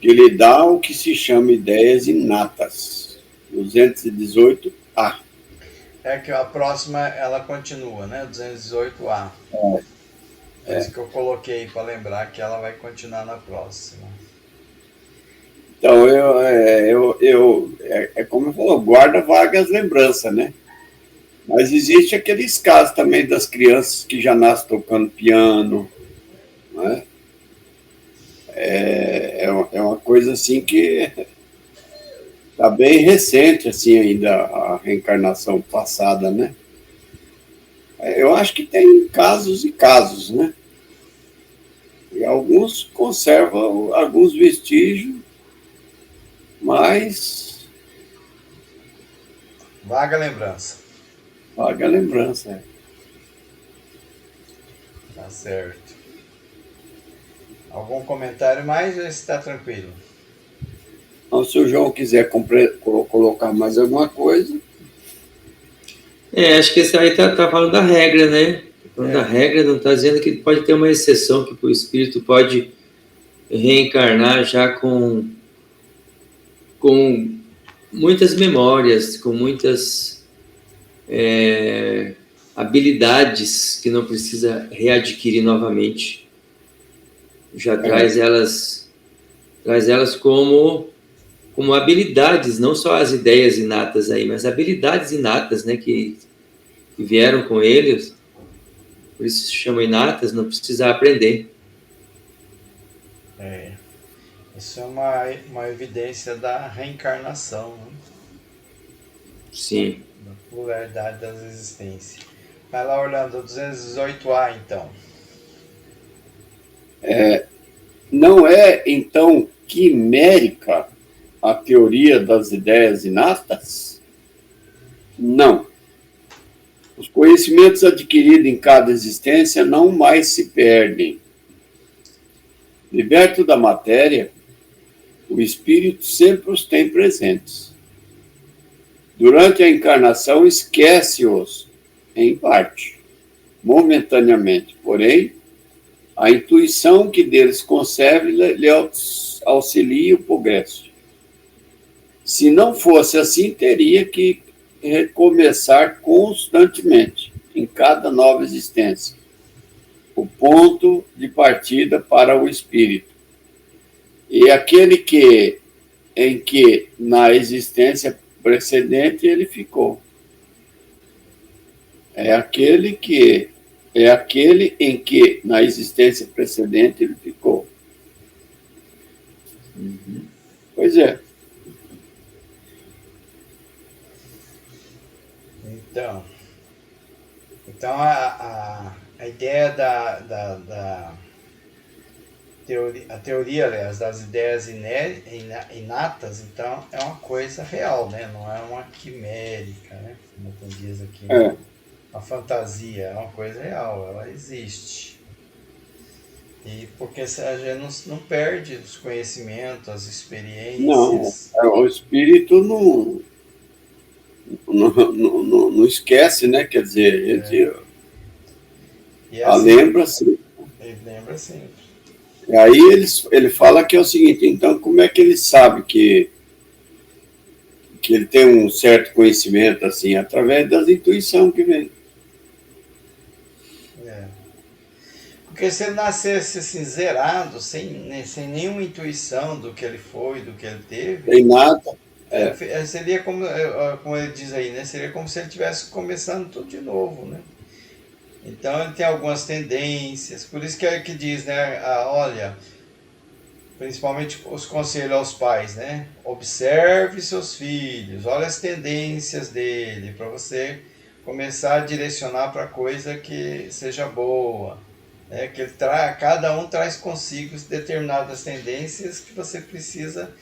que lhe dá o que se chama ideias inatas. 218A. É que a próxima, ela continua, né? 218A. É isso que eu coloquei para lembrar que ela vai continuar na próxima. Então, como eu falou, guarda vagas lembranças, né? Mas existe aqueles casos também das crianças que já nascem tocando piano, né? É uma coisa assim que está bem recente, assim, ainda a reencarnação passada, né? Eu acho que tem casos e casos, né? E alguns conservam alguns vestígios, mas... Vaga lembrança. Vaga lembrança, é. Tá certo. Algum comentário mais ou está tranquilo? Então, se o João quiser colocar mais alguma coisa... Acho que esse aí tá falando da regra, né? Falando da regra, não está dizendo que pode ter uma exceção, que o espírito pode reencarnar já com muitas memórias, com muitas habilidades que não precisa readquirir novamente. Já traz elas como habilidades, não só as ideias inatas aí, mas habilidades inatas, né, que vieram com eles, por isso se chamam inatas, não precisa aprender. Isso é uma evidência da reencarnação, né? Sim. Da pluralidade das existências. Vai lá, Orlando, 218A, então. Não é, então, quimérica a teoria das ideias inatas? Não. Os conhecimentos adquiridos em cada existência não mais se perdem. Liberto da matéria, o espírito sempre os tem presentes. Durante a encarnação, esquece-os, em parte, momentaneamente. Porém, a intuição que deles concebe lhe auxilia o progresso. Se não fosse assim, teria que recomeçar constantemente, em cada nova existência, o ponto de partida para o espírito. E aquele em que na existência precedente ele ficou. É aquele em que na existência precedente ele ficou. Uhum. Pois é. Então a ideia da teoria, aliás, das ideias inatas, então, é uma coisa real, né? Não é uma quimérica, né? Como tu diz aqui, uma fantasia, é uma coisa real, ela existe. E porque a gente não perde os conhecimentos, as experiências. Não, o espírito não esquece, né? Quer dizer, ele lembra sempre. Ele lembra sempre. E aí ele fala que é o seguinte, então como é que ele sabe que ele tem um certo conhecimento, assim, através das intuições que vem. Porque se ele nascesse assim, zerado, sem nenhuma intuição do que ele foi, do que ele teve... Tem nada. Seria como ele diz aí, né? Seria como se ele estivesse começando tudo de novo, né? Então ele tem algumas tendências, por isso que é que diz, né? Olha, principalmente os conselhos aos pais, né? Observe seus filhos, olha as tendências dele, para você começar a direcionar para coisa que seja boa. Que cada um traz consigo determinadas tendências que você precisa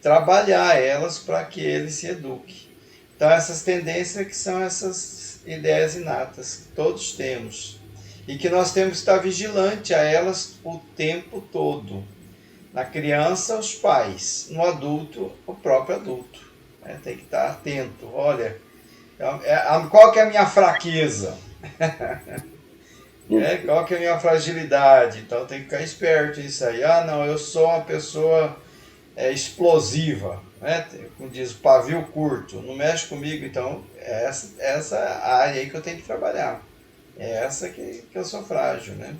trabalhar elas para que ele se eduque. Então essas tendências que são essas ideias inatas que todos temos e que nós temos que estar vigilante a elas o tempo todo. Na criança, os pais; no adulto, o próprio adulto. Tem que estar atento. Olha, qual que é a minha fraqueza? Qual que é a minha fragilidade? Então tem que ficar esperto nisso aí. Não, eu sou uma pessoa explosiva, né? Como diz, pavio curto, não mexe comigo. Então essa área aí que eu tenho que trabalhar. É essa que eu sou frágil, né?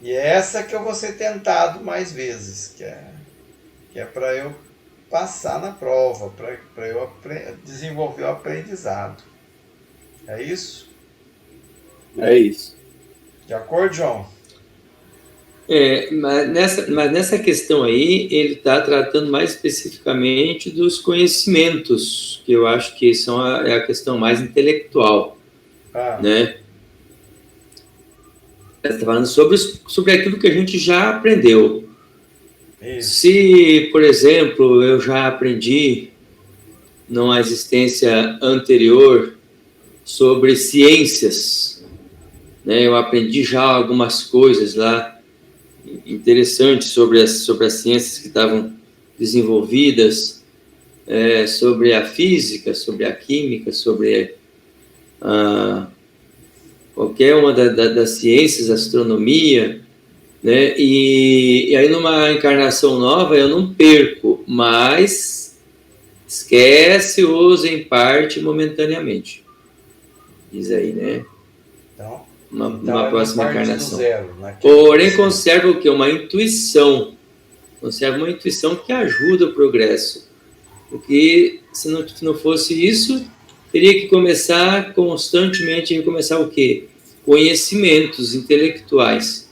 E é essa que eu vou ser tentado mais vezes, que é para eu passar na prova, para eu desenvolver o aprendizado. É isso? É isso. De acordo, João? Mas nessa questão aí, ele está tratando mais especificamente dos conhecimentos, que eu acho que é a questão mais intelectual, né? Ele está falando sobre aquilo que a gente já aprendeu. Isso. Se, por exemplo, eu já aprendi numa existência anterior sobre ciências, né? Eu aprendi já algumas coisas lá interessantes sobre as ciências que estavam desenvolvidas, sobre a física, sobre a química, sobre qualquer uma das ciências, astronomia, né? E aí numa encarnação nova eu não perco, mas esquece-os em parte momentaneamente. Diz aí, né? Então uma próxima encarnação. Zero, porém, conserva o quê? Uma intuição. Conserva uma intuição que ajuda o progresso. Porque se não fosse isso, teria que começar constantemente, começar o quê? Conhecimentos intelectuais.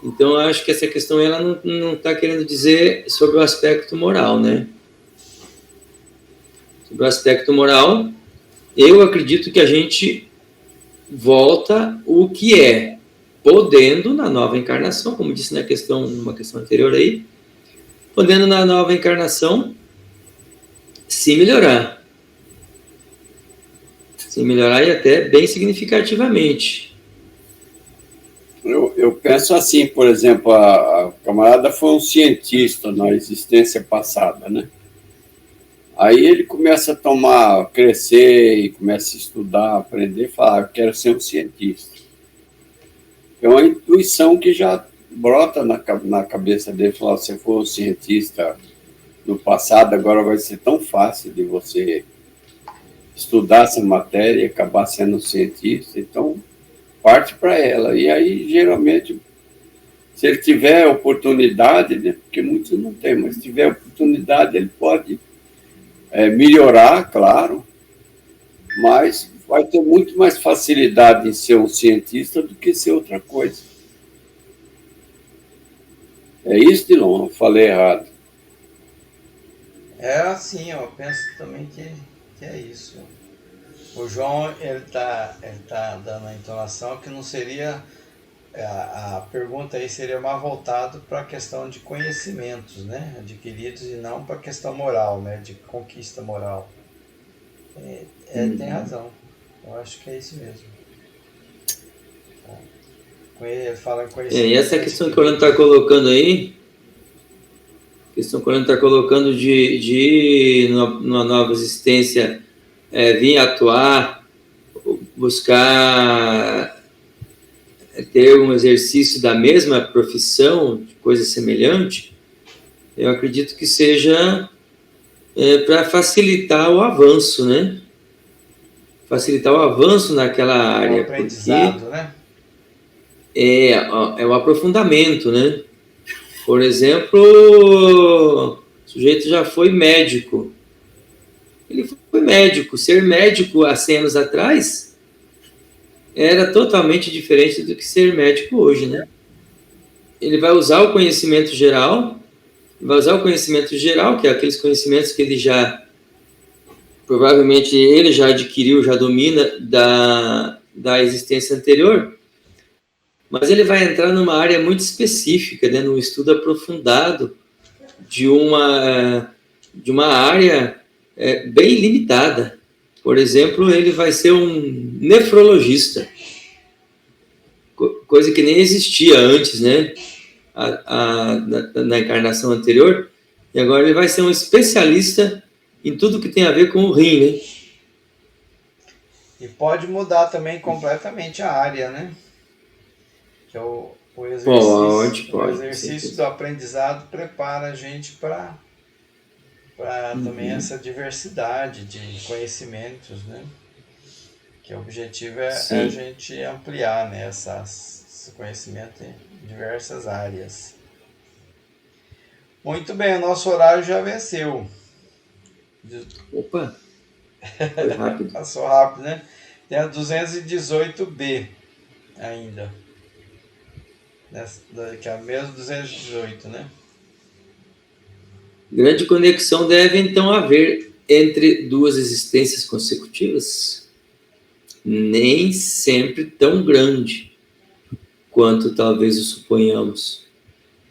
Então, eu acho que essa questão ela não está querendo dizer sobre o aspecto moral, né? Sobre o aspecto moral, eu acredito que a gente volta o que é, podendo na nova encarnação, como disse numa questão anterior aí, podendo na nova encarnação se melhorar e até bem significativamente. Eu penso assim, por exemplo, a camarada foi um cientista na existência passada, né? Aí ele começa a crescer e começa a estudar, aprender, falar, eu quero ser um cientista. É uma intuição que já brota na cabeça dele, falar, se você for um cientista no passado, agora vai ser tão fácil de você estudar essa matéria e acabar sendo um cientista, então parte para ela. E aí, geralmente, se ele tiver oportunidade, né, porque muitos não têm, mas se tiver oportunidade, ele pode melhorar, claro, mas vai ter muito mais facilidade em ser um cientista do que ser outra coisa. É isso, Dilon? Eu falei errado. É assim, eu penso também que é isso. O João, ele tá dando a entonação que não seria... A pergunta aí seria mais voltado para a questão de conhecimentos, né, adquiridos, e não para a questão moral, né, de conquista moral. Tem razão. Eu acho que é isso mesmo. Ele fala em conhecimento. E essa questão que o Orlando está colocando aí, de numa nova existência vir atuar, buscar ter um exercício da mesma profissão, coisa semelhante, eu acredito que seja para facilitar o avanço, né? Facilitar o avanço naquela área. O aprendizado, né? É o aprofundamento, né? Por exemplo, o sujeito já foi médico. Ele foi médico. Ser médico há 100 anos atrás era totalmente diferente do que ser médico hoje, né? Ele vai usar o conhecimento geral, que é aqueles conhecimentos que ele provavelmente ele já adquiriu, já domina da existência anterior, mas ele vai entrar numa área muito específica, né, num estudo aprofundado de uma área bem limitada. Por exemplo, ele vai ser um nefrologista, coisa que nem existia antes, né, na encarnação anterior, e agora ele vai ser um especialista em tudo que tem a ver com o rim, né? E pode mudar também completamente a área, né? Que é o exercício, o exercício do aprendizado prepara a gente para também essa diversidade de conhecimentos, né? Que o objetivo é a gente ampliar, né, esse conhecimento em diversas áreas. Muito bem, o nosso horário já venceu. Opa! Foi rápido. Passou rápido, né? Tem a 218B ainda. Que é a mesma 218, né? Grande conexão deve, então, haver entre duas existências consecutivas? Nem sempre tão grande quanto talvez o suponhamos,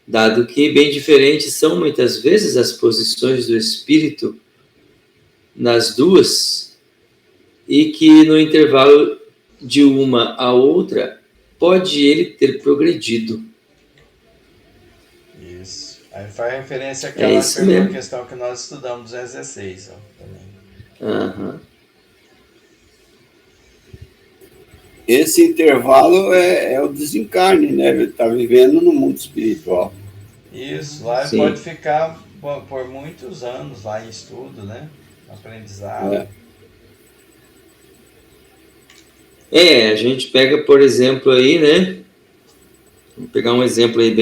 dado que bem diferentes são muitas vezes as posições do espírito nas duas, e que no intervalo de uma a outra pode ele ter progredido. Isso. Aí faz referência àquela questão que nós estudamos, 216, também. Esse intervalo é o desencarne, né? Ele está vivendo no mundo espiritual. Isso, lá ele pode ficar por muitos anos lá em estudo, né? Aprendizado. A gente pega, por exemplo, aí, né? Vamos pegar um exemplo aí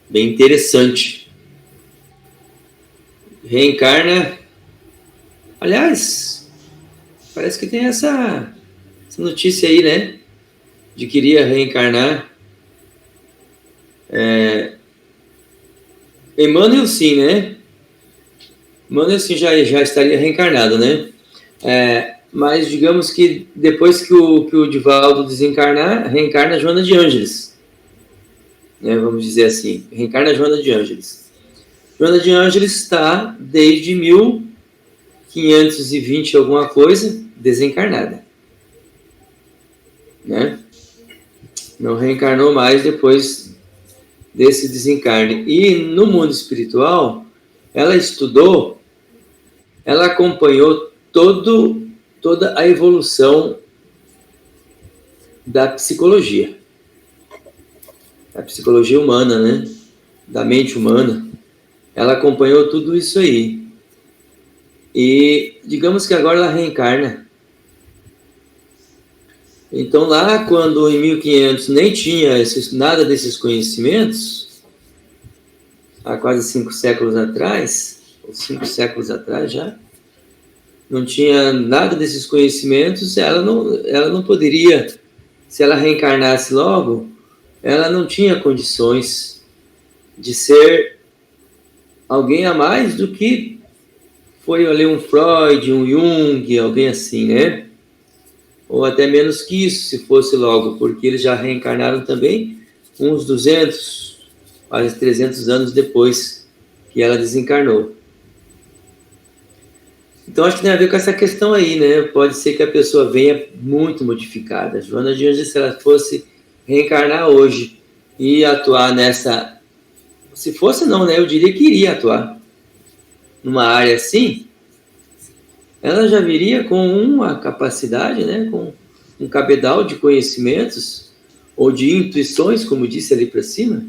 bem interessante. Reencarna. Aliás, parece que tem essa notícia aí, né? De que iria reencarnar. Emmanuel sim, né? Emmanuel sim já estaria reencarnado, né? Mas digamos que depois que o Divaldo desencarnar, reencarna Joana de Ângeles. Né, vamos dizer assim, reencarna Joana de Ângeles. Joana de Ângeles está desde 1520 alguma coisa desencarnada. Né? Não reencarnou mais depois desse desencarne. E no mundo espiritual, ela estudou, ela acompanhou toda a evolução da psicologia humana, né? Da mente humana. Ela acompanhou tudo isso aí. E digamos que agora ela reencarna. Então lá, quando em 1500 nem tinha nada desses conhecimentos, há quase 5 séculos atrás, ou 5 séculos atrás já, não tinha nada desses conhecimentos, ela não poderia, se ela reencarnasse logo, ela não tinha condições de ser alguém a mais do que foi ali um Freud, um Jung, alguém assim, né? Ou até menos que isso, se fosse logo, porque eles já reencarnaram também uns 200, quase 300 anos depois que ela desencarnou. Então, acho que tem a ver com essa questão aí, né? Pode ser que a pessoa venha muito modificada. Joana de Ângeles, se ela fosse reencarnar hoje e atuar nessa... Se fosse não, né? Eu diria que iria atuar numa área assim, ela já viria com uma capacidade, né? Com um cabedal de conhecimentos ou de intuições, como disse ali para cima,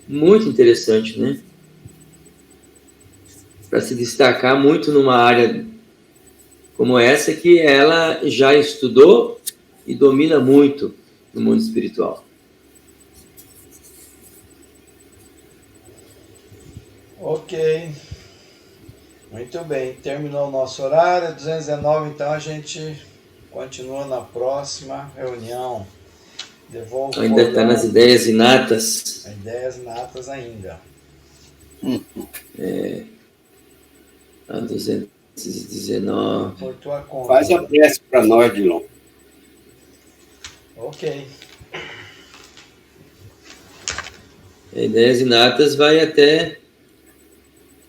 muito interessante, né? Para se destacar muito numa área como essa que ela já estudou e domina muito no mundo espiritual. Ok. Muito bem. Terminou o nosso horário, 219, então a gente continua na próxima reunião. Devolvo Ainda está nas ideias inatas. Ideias inatas ainda. A 219. Por tua conta. Faz a prece para nós, Dilon. Ok. Ideias inatas vai até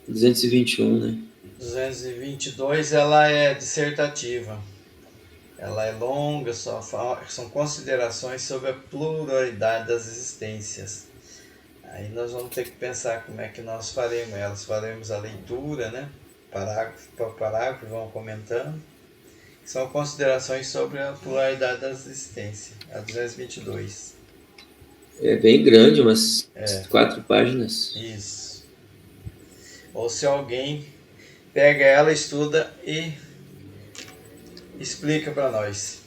221, né? 222 ela é dissertativa. Ela é longa, são considerações sobre a pluralidade das existências. Aí nós vamos ter que pensar como é que nós faremos elas. Faremos a leitura, né? Parágrafo por parágrafo, vão comentando. São considerações sobre a pluralidade das existências. A 222. É bem grande, umas 4 páginas. Isso. Ou se alguém pega ela, estuda e explica para nós.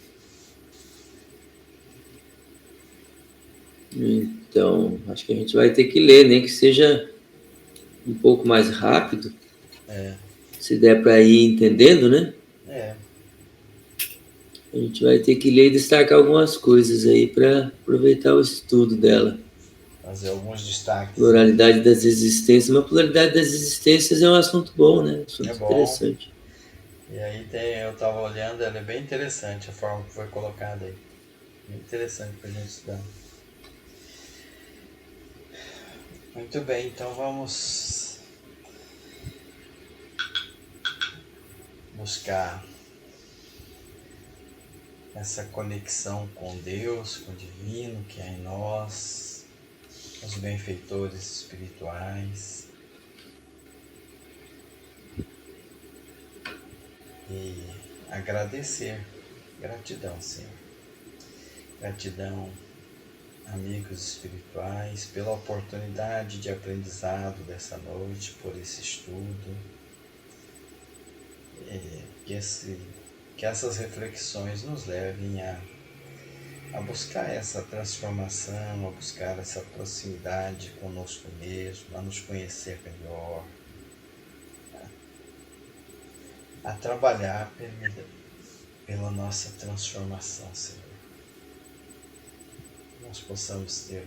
Então, acho que a gente vai ter que ler, nem que seja um pouco mais rápido. Se der para ir entendendo, né? A gente vai ter que ler e destacar algumas coisas aí para aproveitar o estudo dela. Fazer alguns destaques. Pluralidade das existências. Uma pluralidade das existências é um assunto bom, né? Assunto interessante. E aí eu estava olhando, ela é bem interessante a forma que foi colocada aí. Bem interessante para a gente estudar. Muito bem, então vamos buscar essa conexão com Deus, com o divino que há em nós, os benfeitores espirituais. E agradecer, gratidão, Senhor. Gratidão, amigos espirituais, pela oportunidade de aprendizado dessa noite, por esse estudo. Que essas reflexões nos levem a buscar essa transformação, a buscar essa proximidade conosco mesmo, a nos conhecer melhor, a trabalhar pela nossa transformação, Senhor. Nós possamos ter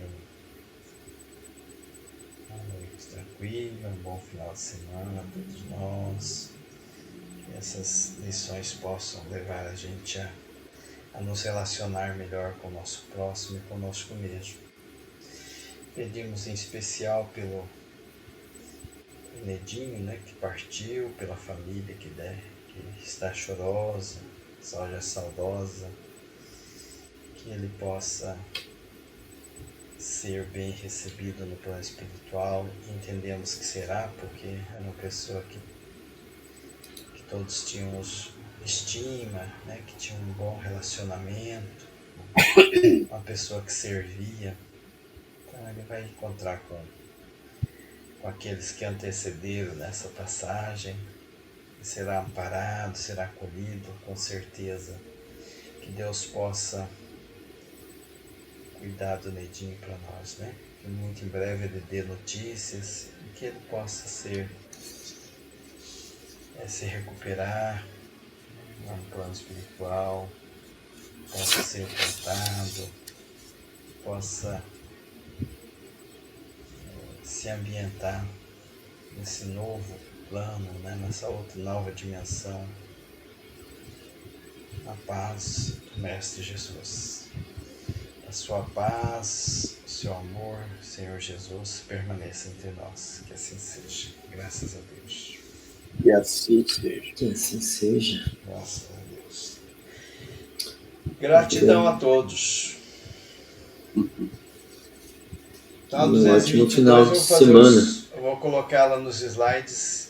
uma noite tranquila, um bom final de semana a todos nós. Que essas lições possam levar a gente a nos relacionar melhor com o nosso próximo e conosco mesmo. Pedimos em especial pelo Nedinho, né, que partiu, pela família que está chorosa, saudosa, que ele possa ser bem recebido no plano espiritual. Entendemos que será, porque é uma pessoa que todos tínhamos estima, né, que tinha um bom relacionamento, uma pessoa que servia. Então ele vai encontrar com aqueles que antecederam nessa passagem, e será amparado, será acolhido, com certeza. Que Deus possa cuidar do Nedinho para nós, né? Que muito em breve ele dê notícias e que ele possa se recuperar no plano espiritual, possa ser tratado, possa se ambientar nesse novo plano, né? Nessa outra nova dimensão, a paz do Mestre Jesus. A sua paz, o seu amor, Senhor Jesus, permaneça entre nós. Que assim seja. Graças a Deus. Que assim seja. Que assim seja. Graças a Deus. Gratidão a todos. Tá, Um ótimo final de semana. Eu vou colocá-la nos slides